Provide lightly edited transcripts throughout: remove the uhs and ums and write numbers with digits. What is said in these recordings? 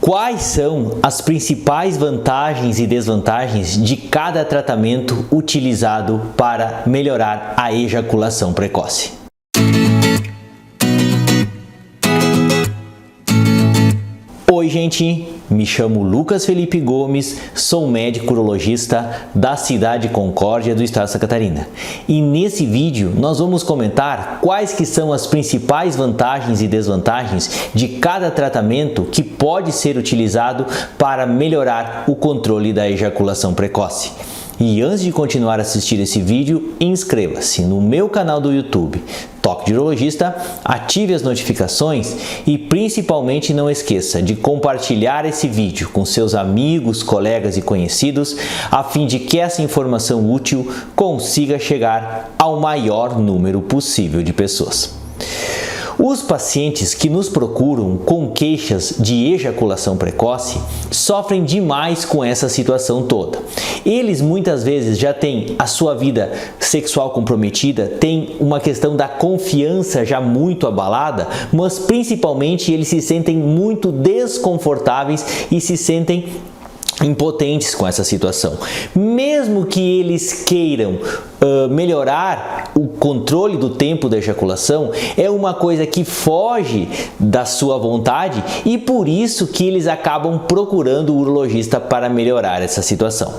Quais são as principais vantagens e desvantagens de cada tratamento utilizado para melhorar a ejaculação precoce? Oi, gente! Me chamo Lucas Felipe Gomes, sou médico urologista da cidade de Concórdia, do estado de Santa Catarina. E nesse vídeo nós vamos comentar quais que são as principais vantagens e desvantagens de cada tratamento que pode ser utilizado para melhorar o controle da ejaculação precoce. E antes de continuar a assistir esse vídeo, inscreva-se no meu canal do YouTube, Toque de Urologista, ative as notificações e principalmente não esqueça de compartilhar esse vídeo com seus amigos, colegas e conhecidos, a fim de que essa informação útil consiga chegar ao maior número possível de pessoas. Os pacientes que nos procuram com queixas de ejaculação precoce sofrem demais com essa situação toda. Eles muitas vezes já têm a sua vida sexual comprometida, têm uma questão da confiança já muito abalada, mas principalmente eles se sentem muito desconfortáveis e se sentem impotentes com essa situação. Mesmo que eles queiram melhorar o controle do tempo da ejaculação, é uma coisa que foge da sua vontade e por isso que eles acabam procurando o urologista para melhorar essa situação.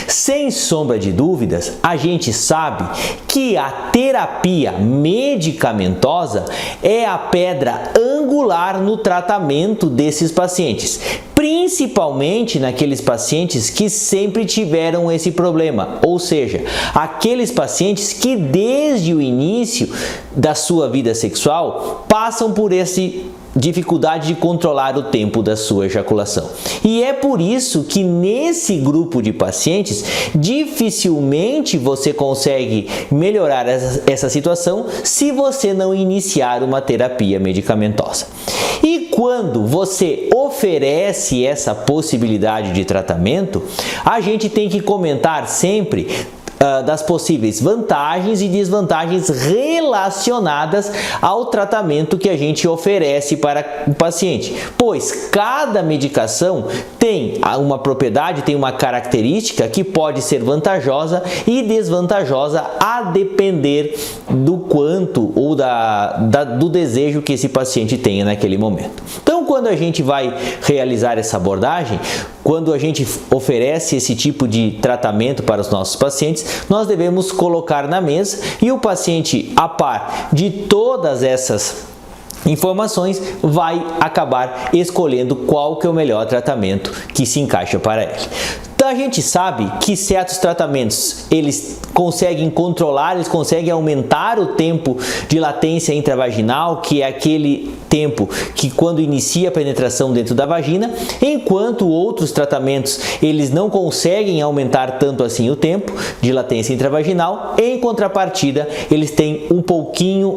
Sem sombra de dúvidas, a gente sabe que a terapia medicamentosa é a pedra angular no tratamento desses pacientes, principalmente naqueles pacientes que sempre tiveram esse problema, ou seja, aqueles pacientes que desde o início da sua vida sexual passam por esse dificuldade de controlar o tempo da sua ejaculação. E é por isso que nesse grupo de pacientes dificilmente você consegue melhorar essa situação se você não iniciar uma terapia medicamentosa. E quando você oferece essa possibilidade de tratamento, a gente tem que comentar sempre das possíveis vantagens e desvantagens relacionadas ao tratamento que a gente oferece para o paciente, pois cada medicação tem uma propriedade, tem uma característica que pode ser vantajosa e desvantajosa a depender do quanto ou do desejo que esse paciente tenha naquele momento. Então, quando a gente vai realizar essa abordagem, quando a gente oferece esse tipo de tratamento para os nossos pacientes, nós devemos colocar na mesa e o paciente, a par de todas essas informações, vai acabar escolhendo qual que é o melhor tratamento que se encaixa para ele. Então a gente sabe que certos tratamentos eles conseguem controlar, eles conseguem aumentar o tempo de latência intravaginal, que é aquele tempo que quando inicia a penetração dentro da vagina, enquanto outros tratamentos eles não conseguem aumentar tanto assim o tempo de latência intravaginal, em contrapartida eles têm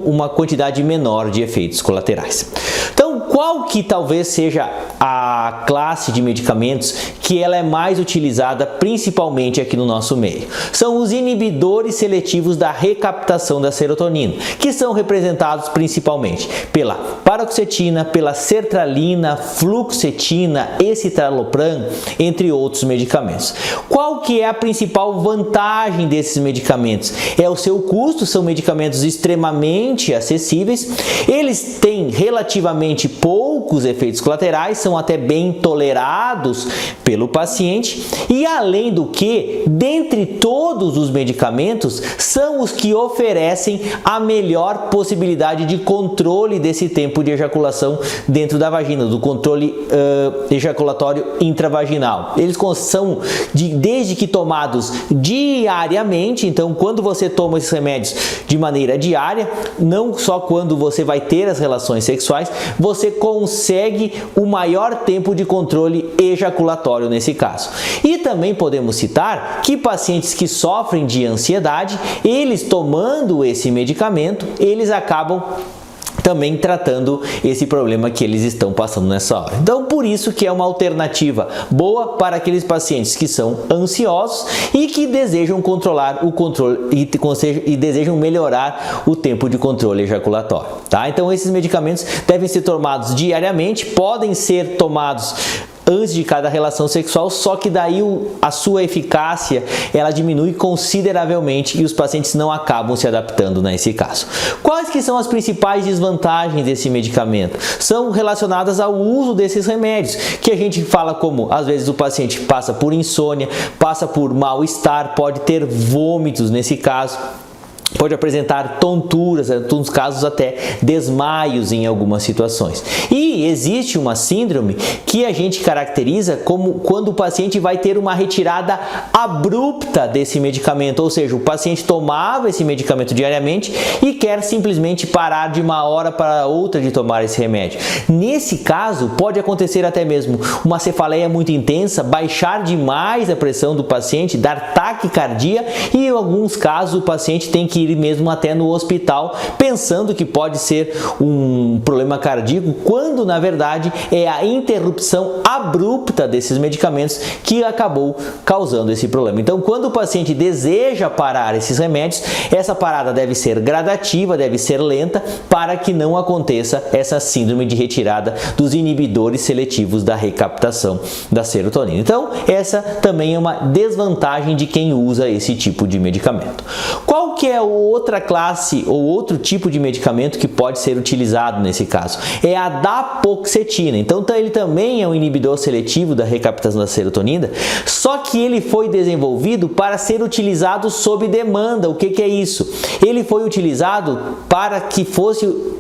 uma quantidade menor de efeitos colaterais. Então, qual que talvez seja a classe de medicamentos que ela é mais utilizada principalmente aqui no nosso meio? São os inibidores seletivos da recaptação da serotonina, que são representados principalmente pela paroxetina, pela sertralina, fluoxetina, escitalopram, entre outros medicamentos. Qual que é a principal vantagem desses medicamentos? É o seu custo, são medicamentos extremamente acessíveis, eles têm relativamente poucos efeitos colaterais, são até bem tolerados pelo paciente e, além do que, dentre todos os medicamentos, são os que oferecem a melhor possibilidade de controle desse tempo de ejaculação dentro da vagina, do controle ejaculatório intravaginal. Eles são, desde que tomados diariamente, então quando você toma esses remédios de maneira diária, não só quando você vai ter as relações sexuais, você consegue o maior tempo de controle ejaculatório nesse caso. E também podemos citar que pacientes que sofrem de ansiedade, eles tomando esse medicamento, eles acabam também tratando esse problema que eles estão passando nessa hora. Então, por isso que é uma alternativa boa para aqueles pacientes que são ansiosos e que desejam controlar o controle e desejam melhorar o tempo de controle ejaculatório, tá? Então, esses medicamentos devem ser tomados diariamente, podem ser tomados antes de cada relação sexual, só que daí a sua eficácia ela diminui consideravelmente e os pacientes não acabam se adaptando nesse caso. Quais que são as principais desvantagens desse medicamento? São relacionadas ao uso desses remédios, que a gente fala como, às vezes o paciente passa por insônia, passa por mal-estar, pode ter vômitos nesse caso, pode apresentar tonturas, em alguns casos até desmaios em algumas situações. E existe uma síndrome que a gente caracteriza como quando o paciente vai ter uma retirada abrupta desse medicamento, ou seja, o paciente tomava esse medicamento diariamente e quer simplesmente parar de uma hora para outra de tomar esse remédio. Nesse caso, pode acontecer até mesmo uma cefaleia muito intensa, baixar demais a pressão do paciente, dar taquicardia e em alguns casos o paciente tem que ir mesmo até no hospital pensando que pode ser um problema cardíaco, quando na verdade é a interrupção abrupta desses medicamentos que acabou causando esse problema. Então, quando o paciente deseja parar esses remédios, essa parada deve ser gradativa, deve ser lenta, para que não aconteça essa síndrome de retirada dos inibidores seletivos da recaptação da serotonina. Então, essa também é uma desvantagem de quem usa esse tipo de medicamento. Qual que é a outra classe ou outro tipo de medicamento que pode ser utilizado nesse caso? É a dapoxetina. Então, ele também é um inibidor seletivo da recaptação da serotonina, só que ele foi desenvolvido para ser utilizado sob demanda. O que é isso? Ele foi utilizado para que fosse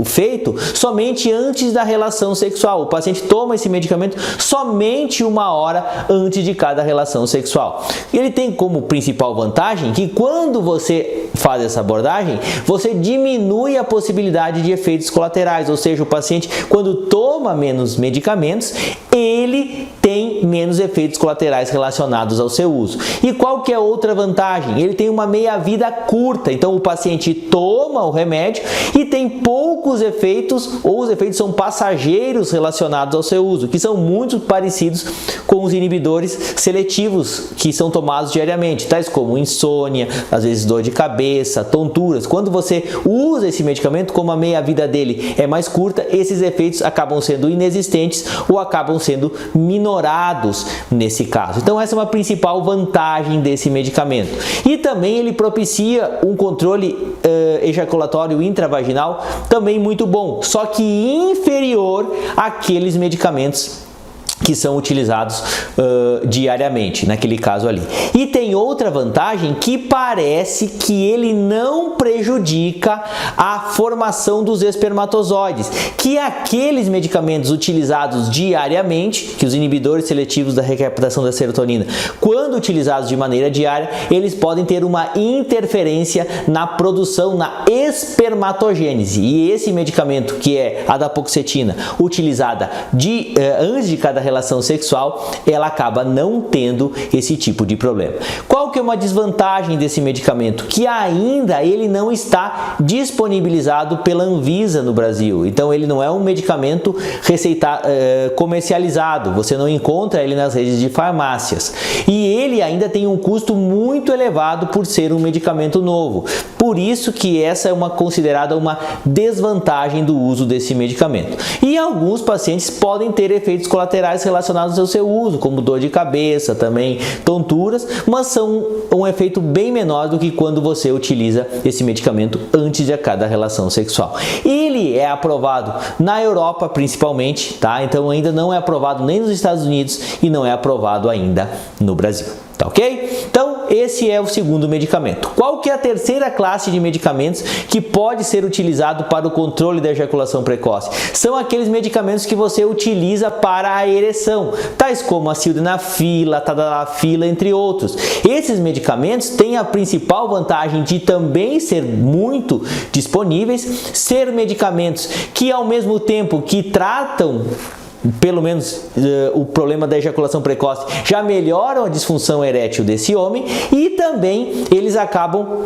feito somente antes da relação sexual. O paciente toma esse medicamento somente 1 hora antes de cada relação sexual. Ele tem como principal vantagem que quando você faz essa abordagem, você diminui a possibilidade de efeitos colaterais, ou seja, o paciente quando toma menos medicamentos, ele tem menos efeitos colaterais relacionados ao seu uso. E qual que é outra vantagem? Ele tem uma meia-vida curta, então o paciente toma o remédio e tem poucos efeitos, ou os efeitos são passageiros relacionados ao seu uso, que são muito parecidos com os inibidores seletivos que são tomados diariamente, tais como insônia, às vezes dor de cabeça, tonturas. Quando você usa esse medicamento, como a meia-vida dele é mais curta, esses efeitos acabam sendo inexistentes ou acabam sendo minorados nesse caso. Então essa é uma principal vantagem desse medicamento. E também ele propicia um controle ejaculatório intravaginal também muito bom, só que inferior àqueles medicamentos que são utilizados diariamente, naquele caso ali. E tem outra vantagem que parece que ele não prejudica a formação dos espermatozoides, que aqueles medicamentos utilizados diariamente, que os inibidores seletivos da recaptação da serotonina, quando utilizados de maneira diária, eles podem ter uma interferência na produção, na espermatogênese. E esse medicamento, que é a dapoxetina, utilizada antes de cada relação sexual, ela acaba não tendo esse tipo de problema. Qual que é uma desvantagem desse medicamento? Que ainda ele não está disponibilizado pela Anvisa no Brasil. Então ele não é um medicamento comercializado, você não encontra ele nas redes de farmácias. E ele ainda tem um custo muito elevado por ser um medicamento novo. Por isso que essa é considerada uma desvantagem do uso desse medicamento. E alguns pacientes podem ter efeitos colaterais relacionados ao seu uso, como dor de cabeça, também tonturas, mas são um efeito bem menor do que quando você utiliza esse medicamento antes de cada relação sexual. Ele é aprovado na Europa principalmente, tá? Então ainda não é aprovado nem nos Estados Unidos e não é aprovado ainda no Brasil. Tá ok? Então, esse é o segundo medicamento. Qual que é a terceira classe de medicamentos que pode ser utilizado para o controle da ejaculação precoce? São aqueles medicamentos que você utiliza para a ereção, tais como a sildenafila, tadalafila, entre outros. Esses medicamentos têm a principal vantagem de também ser muito disponíveis, ser medicamentos que ao mesmo tempo que tratam pelo menos o problema da ejaculação precoce, já melhoram a disfunção erétil desse homem e também eles acabam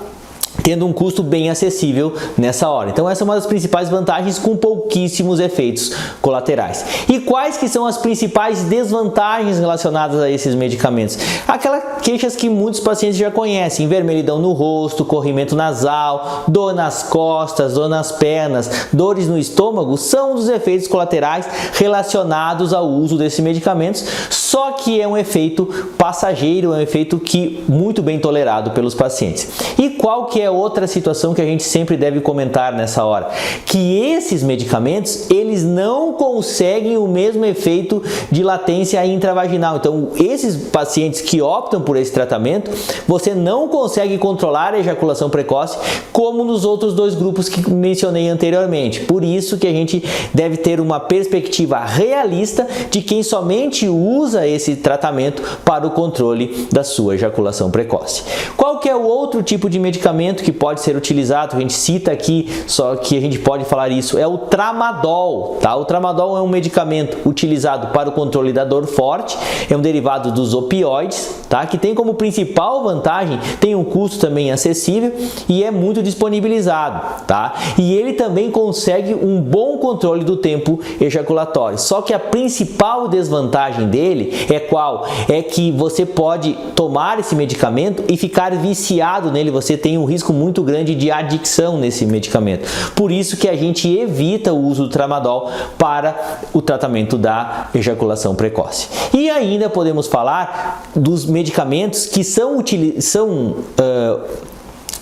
tendo um custo bem acessível nessa hora. Então essa é uma das principais vantagens, com pouquíssimos efeitos colaterais. E quais que são as principais desvantagens relacionadas a esses medicamentos? Aquelas queixas que muitos pacientes já conhecem: vermelhidão no rosto, corrimento nasal, dor nas costas, dor nas pernas, dores no estômago, são dos efeitos colaterais relacionados ao uso desses medicamentos, só que é um efeito passageiro, é um efeito que muito bem tolerado pelos pacientes. E qual que é outra situação que a gente sempre deve comentar nessa hora? Que esses medicamentos, eles não conseguem o mesmo efeito de latência intravaginal. Então, esses pacientes que optam por esse tratamento, você não consegue controlar a ejaculação precoce como nos outros dois grupos que mencionei anteriormente. Por isso que a gente deve ter uma perspectiva realista de quem somente usa esse tratamento para o controle da sua ejaculação precoce. Qual que é o outro tipo de medicamento que pode ser utilizado? A gente cita aqui, só que a gente pode falar isso, é o tramadol, tá? O tramadol é um medicamento utilizado para o controle da dor forte, é um derivado dos opioides, tá? Que tem como principal vantagem, tem um custo também acessível e é muito disponibilizado, tá? E ele também consegue um bom controle do tempo ejaculatório. Só que a principal desvantagem dele é qual? É que você pode tomar esse medicamento e ficar viciado nele, você tem um risco muito grande de adicção nesse medicamento. Por isso que a gente evita o uso do tramadol para o tratamento da ejaculação precoce. E ainda podemos falar dos medicamentos que são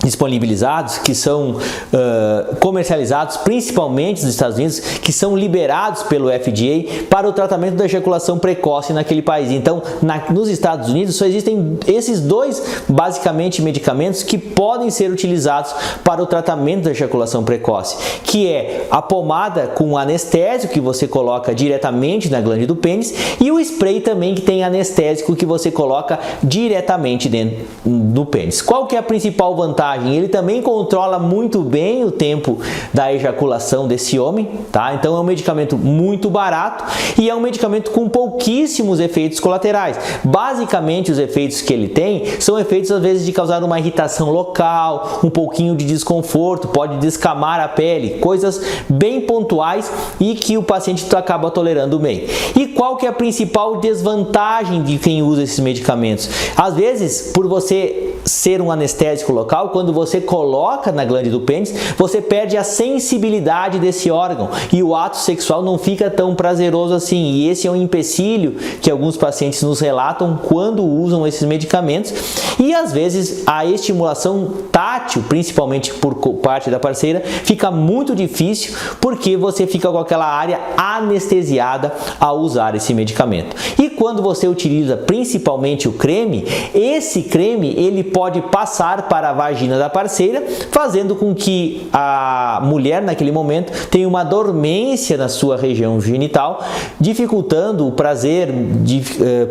disponibilizados, que são comercializados principalmente nos Estados Unidos, que são liberados pelo FDA para o tratamento da ejaculação precoce naquele país. Então, nos Estados Unidos só existem esses dois, basicamente, medicamentos que podem ser utilizados para o tratamento da ejaculação precoce, que é a pomada com anestésico que você coloca diretamente na glândula do pênis e o spray também, que tem anestésico que você coloca diretamente dentro do pênis. Qual que é a principal vantagem? Ele também controla muito bem o tempo da ejaculação desse homem, tá? Então é um medicamento muito barato e é um medicamento com pouquíssimos efeitos colaterais. Basicamente, os efeitos que ele tem são efeitos, às vezes, de causar uma irritação local, um pouquinho de desconforto, pode descamar a pele, coisas bem pontuais e que o paciente acaba tolerando bem. E qual que é a principal desvantagem de quem usa esses medicamentos? Às vezes, por você ser um anestésico local, quando você coloca na glândula do pênis, você perde a sensibilidade desse órgão e o ato sexual não fica tão prazeroso assim. E esse é um empecilho que alguns pacientes nos relatam quando usam esses medicamentos. E às vezes a estimulação tátil, principalmente por parte da parceira, fica muito difícil porque você fica com aquela área anestesiada ao usar esse medicamento. E quando você utiliza principalmente o creme, esse creme ele pode passar para a vagina da parceira, fazendo com que a mulher naquele momento tenha uma dormência na sua região genital, dificultando o prazer,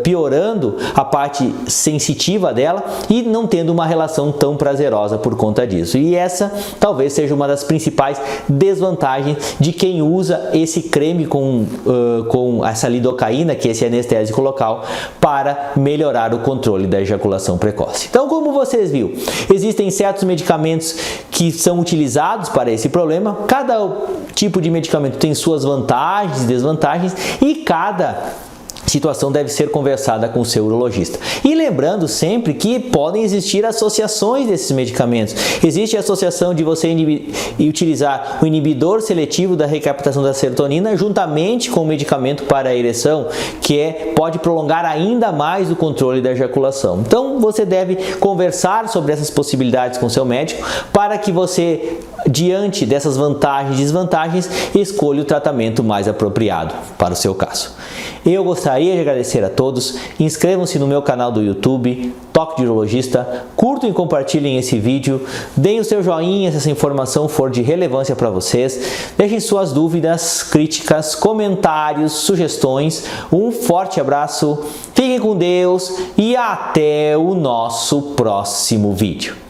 piorando a parte sensitiva dela e não tendo uma relação tão prazerosa por conta disso. E essa talvez seja uma das principais desvantagens de quem usa esse creme com essa lidocaína, que é esse anestésico local, para melhorar o controle da ejaculação precoce. Então, como vocês viram, existem certos medicamentos que são utilizados para esse problema. Cada tipo de medicamento tem suas vantagens e desvantagens e cada situação deve ser conversada com o seu urologista. E lembrando sempre que podem existir associações desses medicamentos. Existe a associação de você utilizar o inibidor seletivo da recaptação da serotonina juntamente com o medicamento para a ereção, que pode prolongar ainda mais o controle da ejaculação. Então, você deve conversar sobre essas possibilidades com seu médico para que você, diante dessas vantagens e desvantagens, escolha o tratamento mais apropriado para o seu caso. Eu gostaria de agradecer a todos. Inscrevam-se no meu canal do YouTube, Toque de Urologista, curtam e compartilhem esse vídeo, deem o seu joinha se essa informação for de relevância para vocês, deixem suas dúvidas, críticas, comentários, sugestões. Um forte abraço, fiquem com Deus e até o nosso próximo vídeo.